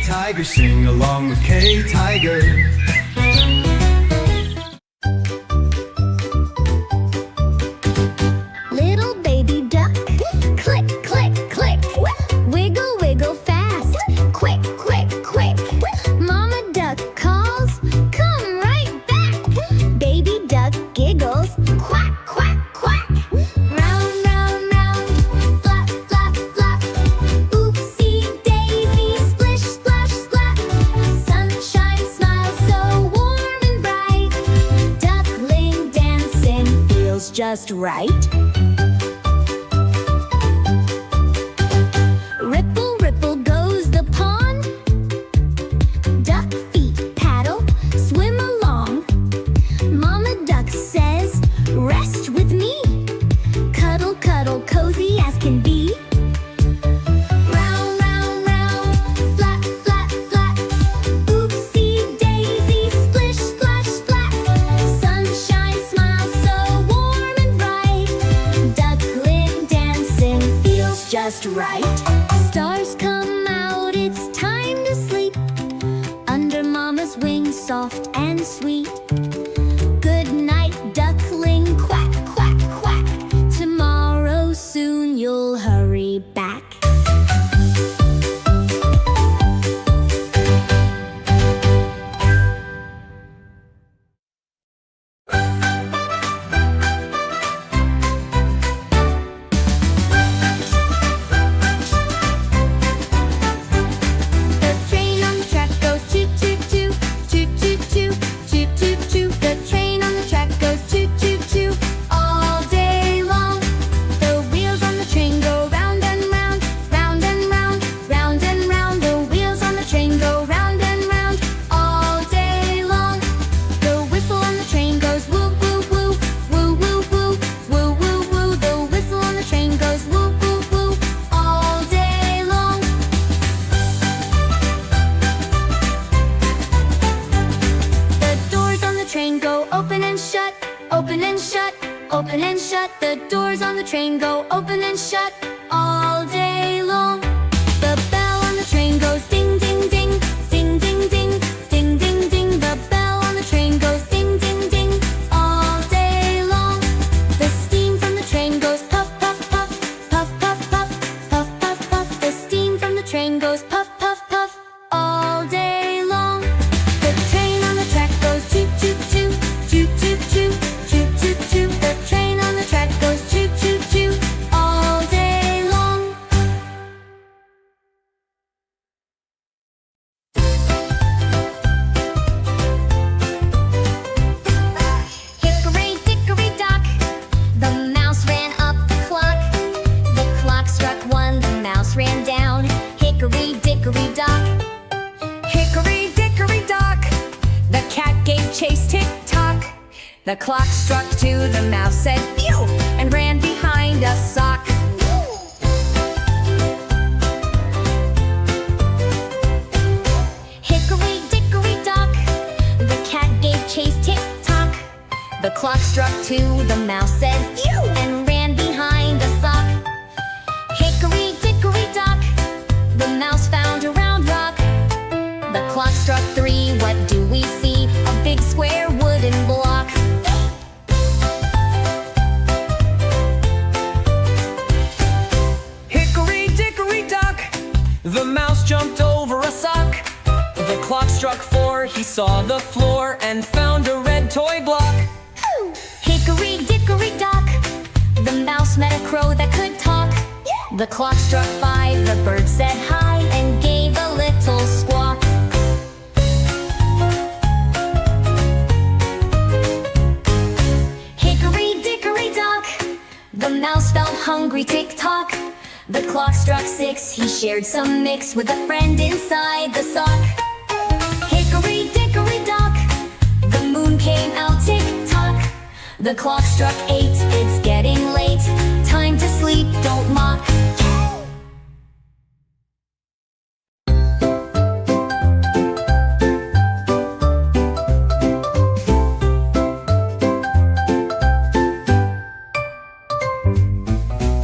Tiger, sing along with K Tiger. Little baby duck, click, click, click. Wiggle, wiggle fast, quick, quick, quick. Mama duck calls, come right back. Baby duck giggles, quack, quack, quack. Round, round, round, flap, flap, flap. Oopsie daisy, splish, splash, splat. Sunshine smiles so warm and bright. Duckling dancing feels just right. Ripple, ripple goes the pond. Duck feet paddle, swim along. Mama duck says, rest with me. Cuddle, cuddle, cozy as can be. Round, round, round, flat, flat, flat. Oopsie daisy, splish, splash, splat. Sunshine smiles so warm and bright. Duckling dancing feels just right. Stars come out, it's time to sleep. Under Mama's wing, soft and sweet. Good night, duckling, quack, quack, quack. Tomorrow soon you'll hurry back. The train on the track goes choo choo choo, choo choo choo, choo choo choo. The train on the track goes choo choo choo all day long. The wheels on the train go round and round, round and round, round and round. The wheels on the train go round and round all day long. The whistle on the train goes woo woo woo, woo woo woo, woo woo woo. The whistle on the train goes woo woo woo all day long. The doors on the train go open and shut, open and shut, open and shut. The doors on the train go open and shut all day long. The bell on the train goes ding ding ding, ding ding ding, ding ding ding. The bell on the train goes ding ding ding all day long. The steam from the train goes puff puff puff, puff puff puff, puff puff puff. The steam from the train goes puff puff puff all day long. The train on the track goes choo choo choo, choo choo choo, choo choo choo. The train on the track goes choo choo choo all day long. Hickory dickory dock, the mouse ran up the clock. The clock struck one, the mouse ran down. Hickory dickory dock. Hickory dickory dock, the cat gave chase, tick tock. The clock struck two, the mouse said phew, and ran behind a sock. Hickory dickory dock, the cat gave chase, tick tock. The clock struck two, the mouse said phew, and ran behind a sock. Hickory dickory dock, the mouse found a round rock. The clock struck three, what do we see? A big square wooden block. Hickory dickory dock, the mouse jumped over a sock. The clock struck four, he saw the floor and found a red toy block. Hickory dickory dock, the mouse met a crow that could talk. The clock struck five, the bird said hi and gave a little squawk. Hickory dickory dock, the mouse felt hungry, tick-tock. The clock struck six, he shared some mix with a friend inside the sock. Hickory dickory dock, the moon came out, tick-tock. The clock struck eight, it's getting late. Time to sleep, don't mock.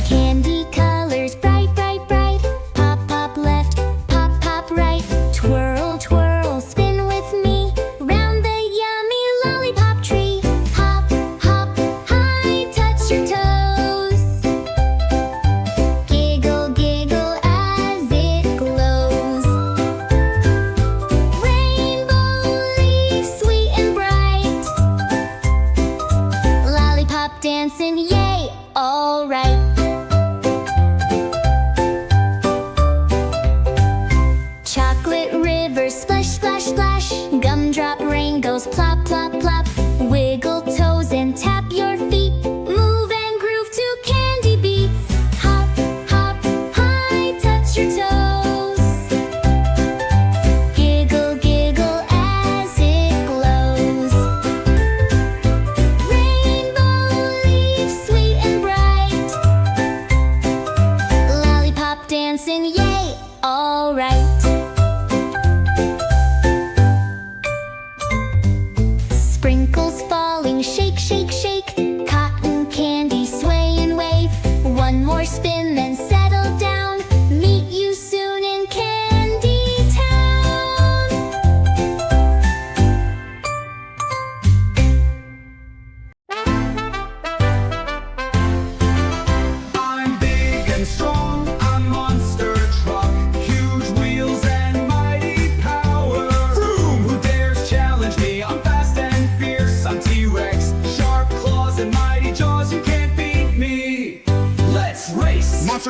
Candy colors bright, bright, bright. Pop, pop left, pop, pop right. Twirl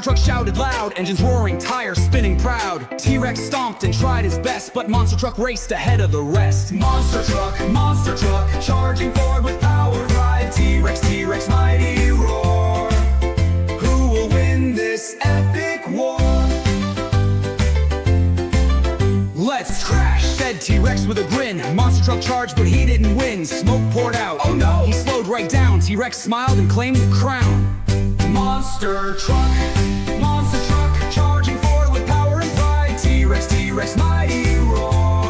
truck shouted loud, engines roaring, tires spinning proud. T-Rex stomped and tried his best, but monster truck raced ahead of the rest. Monster truck, charging forward with power. Ride T-Rex, T-Rex, mighty roar. Who will win this epic war? Let's crash, said T-Rex with a grin. Monster truck charged, but he didn't win. Smoke poured out, oh no! He slowed right down. T-Rex smiled and claimed the crown. Monster truck, charging forward with power and pride. T-Rex, T-Rex, mighty roar.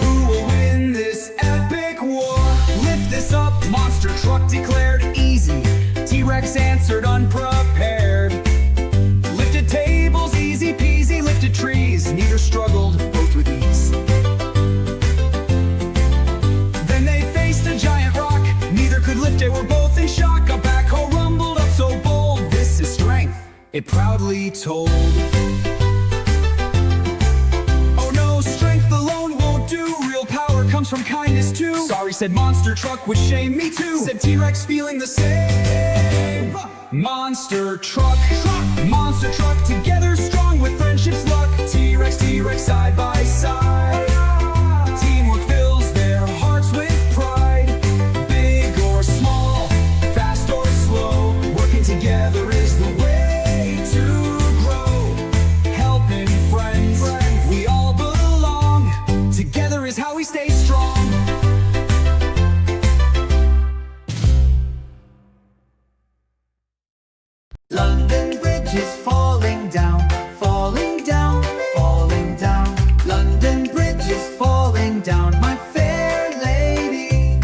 Who will win this epic war? Lift this up, monster truck declared. Easy, T-Rex answered unprepared. Lifted tables, easy peasy. Lifted trees, neither struggled, both with ease. Then they faced a giant rock, neither could lift it, were both in shock. A backhoe rumbled up so bold, this is strength, it proudly told. Oh no, strength alone won't do, real power comes from kindness too. Sorry, said monster truck, with shame, me too, said T-Rex, feeling the same. Monster truck, together strong with friendship's luck. T-Rex, T-Rex, side by side. Teamwork fills their hearts with pride. Big or small, fast or slow, working together is the way to grow. Helping friends, we all belong. Together is how we stay strong. London Bridge is falling down, falling down, falling down. London Bridge is falling down, my fair lady.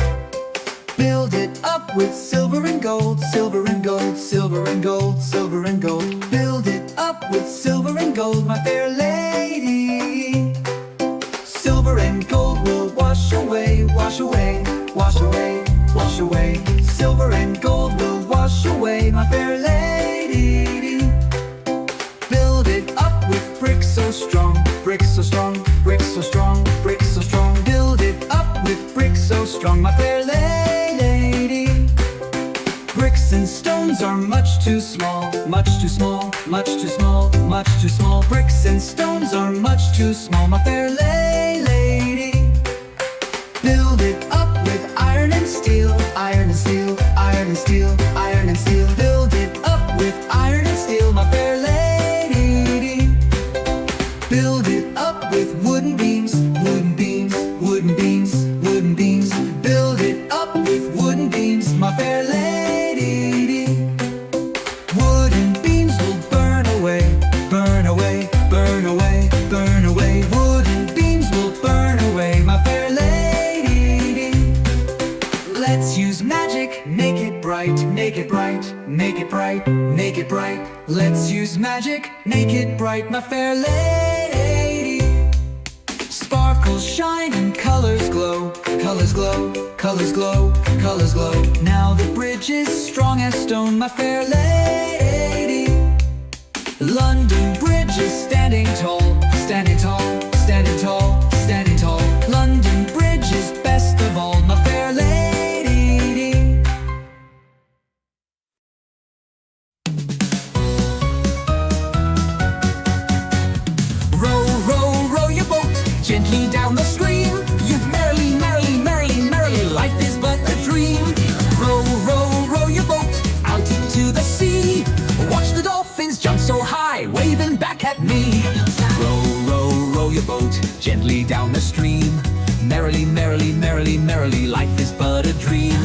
Build it up with silver and gold, silver and gold, silver and gold, silver and gold. Build it up with silver and gold, my fair lady. Silver and gold will wash away, wash away, wash away, wash away. Silver and gold will wash away, my fair lady. Build it up with bricks so strong, bricks so strong, bricks so strong, bricks so strong. Build it up with bricks so strong, my fair lady. Bricks and stones are much too small, much too small, much too small, much too small. Bricks and stones are much too small, my fair lady. Build it up with iron and steel, iron and steel, iron and steel, iron and steel. Build it up with iron and steel, my fair lady. Build it up with wooden beams, wooden beams, wooden beams, wooden beams. Build it up with wooden beams, my fair lady. Wooden beams will burn away, burn away, burn away, burn away. Wooden beams will burn away, my fair lady. Let's use magic, make it bright, make it bright, make it bright, make it bright. Let's use magic, make it bright, my fair lady. Sparkles shine and colors glow, colors glow, colors glow, colors glow. Now the bridge is strong as stone, my fair lady. London Bridge is standing tall, standing tall, standing tall, standing tall. London Bridge is best of all, my fair lady. Row, row, row your boat gently down the stream. You merrily, merrily, merrily, merrily, life is but a dream. Row, row, row your boat out into the sea. Watch the dolphins jump so high, waving back at me. Row, row, row your boat gently down the stream. Merrily, merrily, merrily, merrily, life is but a dream.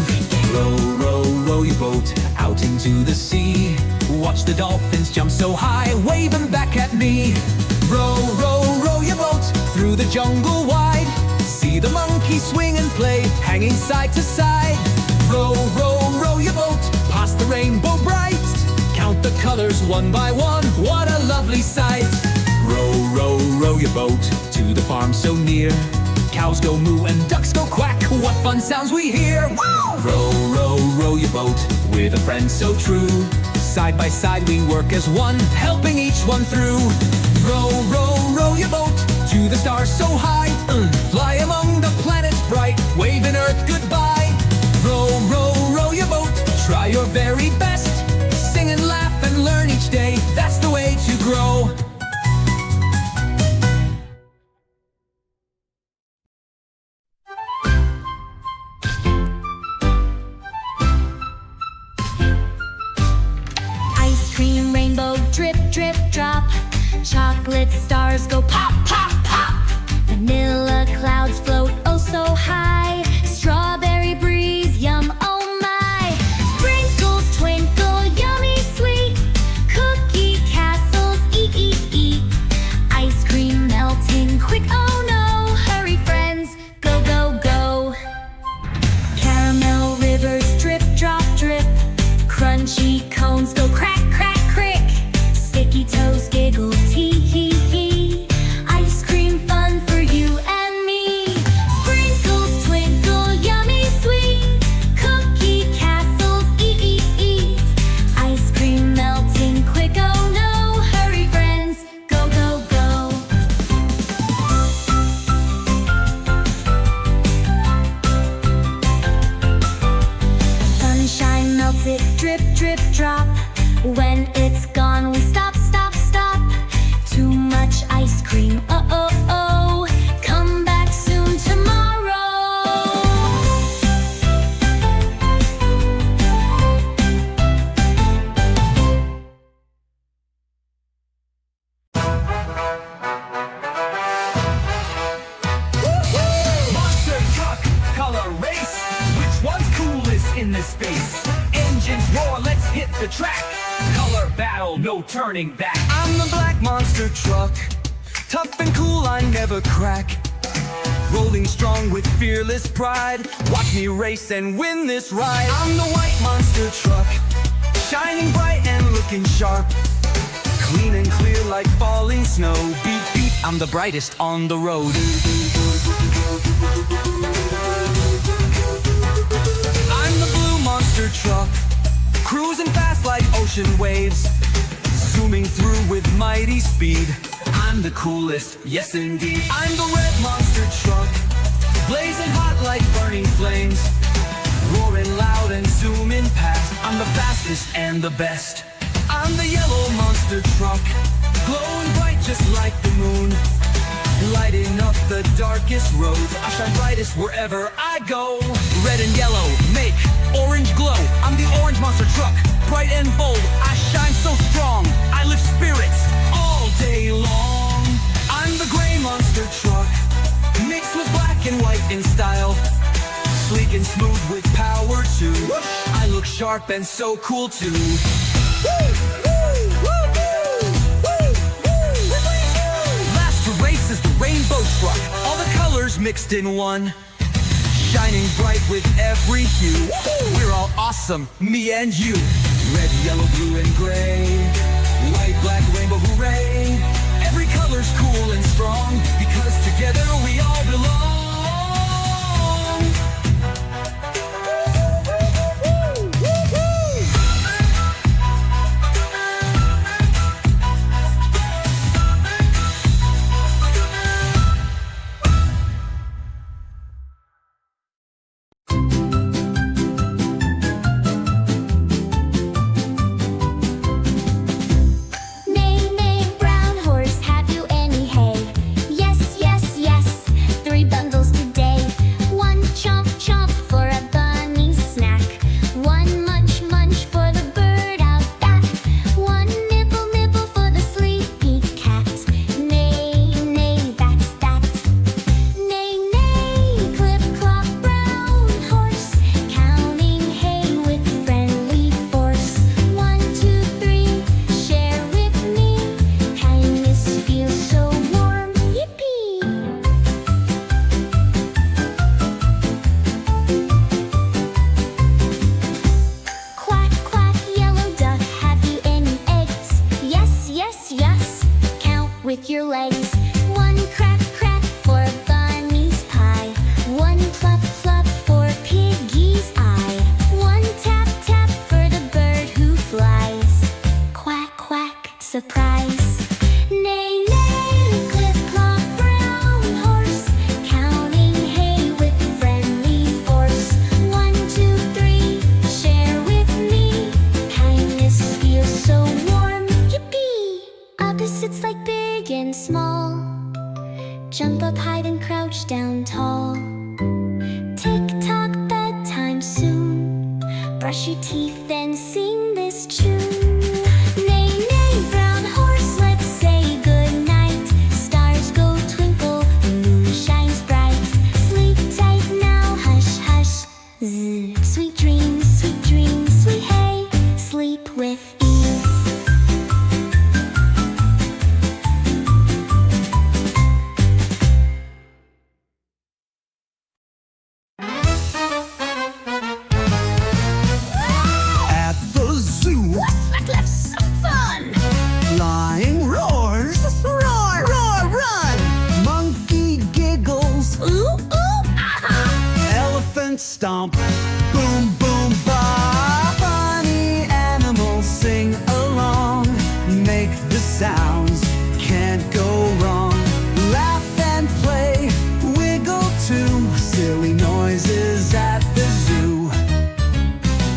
Row, row, row your boat out into the sea. Watch the dolphins jump so high, waving back at me. Row, row, row your boat through the jungle wide. See the monkeys swing and play, hanging side to side. Row, row, row your boat past the rainbow bright. Count the colors one by one, what a lovely sight. Row, row, row your boat to the farm so near. Cows go moo and ducks go quack, what fun sounds we hear. Woo! Row, row, row your boat with a friend so true. Side by side we work as one, helping each one through. Row, row, row your boat to the stars so high. Fly among the planets bright, waving Earth goodbye. Row, row, row your boat, try your very best. Sing and laugh and learn each day. Chocolate stars go pop, pop, pop. Vanilla clouds float oh so high. Strawberry breeze, yum, oh my. Sprinkles twinkle, yummy sweet. Cookie castles, eat, eat, eat. Ice cream melting quick, oh no. Hurry friends, go, go, go. Caramel rivers drip, drop, drip. Crunchy cones go crack, crack, crick. Sticky toes giggle, tee hee hee. Ice cream fun for you and me. Sprinkles twinkle, yummy sweet. Cookie castles, eat, eat, eat. Ice cream melting quick, oh no. Hurry friends, go, go, go. Sunshine melts it, drip, drip, drop. When it's gone, we stop, stop, stop. Too much ice cream, oh, oh, oh. Come back soon tomorrow. Monster truck, color race. Which one's coolest in this space? Engines roar, let's hit the track. Color battle, no turning back. I'm the black monster truck, tough and cool, I never crack. Rolling strong with fearless pride, watch me race and win this ride. I'm the white monster truck, shining bright and looking sharp. Clean and clear like falling snow, beep beep, I'm the brightest on the road. I'm the blue monster truck, cruising fast like ocean waves, zooming through with mighty speed. I'm the coolest, yes indeed. I'm the red monster truck, blazing hot like burning flames, roaring loud and zooming past. I'm the fastest and the best. I'm the yellow monster truck, glowing bright just like the moon, lighting up the darkest roads. I shine brightest wherever I go. Red and yellow make orange glow. I'm the orange monster truck, bright and bold. I shine so strong, I lift spirits all day long. I'm the gray monster truck, mixed with black and white in style, sleek and smooth with power too. I look sharp and so cool too. Last to race is the rainbow truck, all the colors mixed in one, shining bright with every hue. We're all awesome, me and you. Red, yellow, blue, and gray, white, black, rainbow, hooray. Every color's cool and strong, because together we all belong. Neigh, neigh, brown horse, have you any hay? Yes, yes, yes, 3 bundles today. 1 chomp, chomp for a bunny's snack. 1 munch, munch for the bird out back. 1 nibble, nibble for the sleepy cat. Neigh, neigh, that's that. Neigh, neigh, clip, clop, brown horse, counting hay with friendly force. 1, 2, 3, share with me. Kindness feels so warm, yippee! Quack, quack, yellow duck, have you any eggs? Yes, yes, yes, count with your legs. 1 crack, crack for a bunny's pie. 1 plop, plop for piggy's eye. 1 tap, tap for the bird who flies. Quack, quack, surprise. Neigh, neigh, clip, clop, brown horse, counting hay with friendly force. 1, 2, 3, share with me. Kindness feels so warm, yippee! Opposites like big and small, jump up high then crouch down tall. Tick-tock, bedtime soon. Brush your teeth and sing this tune. Neigh, neigh, brown horse, let's say goodbye. stomp. Boom, boom, ba. Funny animals sing along, make the sounds, can't go wrong. Laugh and play, wiggle too, silly noises at the zoo.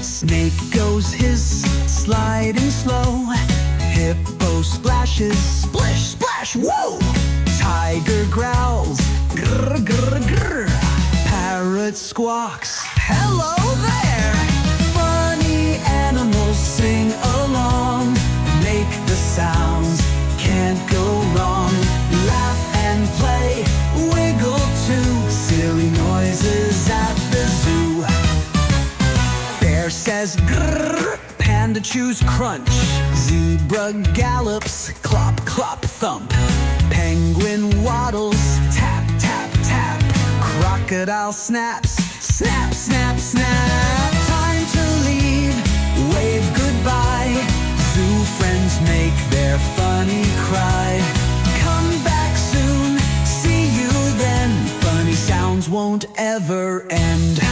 Snake goes hiss, sliding slow. Hippo splashes, splish, splash, whoa! Tiger growls, grr, grr, grr. Parrot squawks, hello there! Funny animals sing along, make the sounds, can't go wrong. Laugh and play, wiggle too, silly noises at the zoo. Bear says grrr, panda chews crunch. Zebra gallops, clop, clop, thump. Penguin waddles, tap, tap, tap. Crocodile snaps, snap, snap, snap. Time to leave, wave goodbye. Zoo friends make their funny cry. Come back soon, see you then. Funny sounds won't ever end.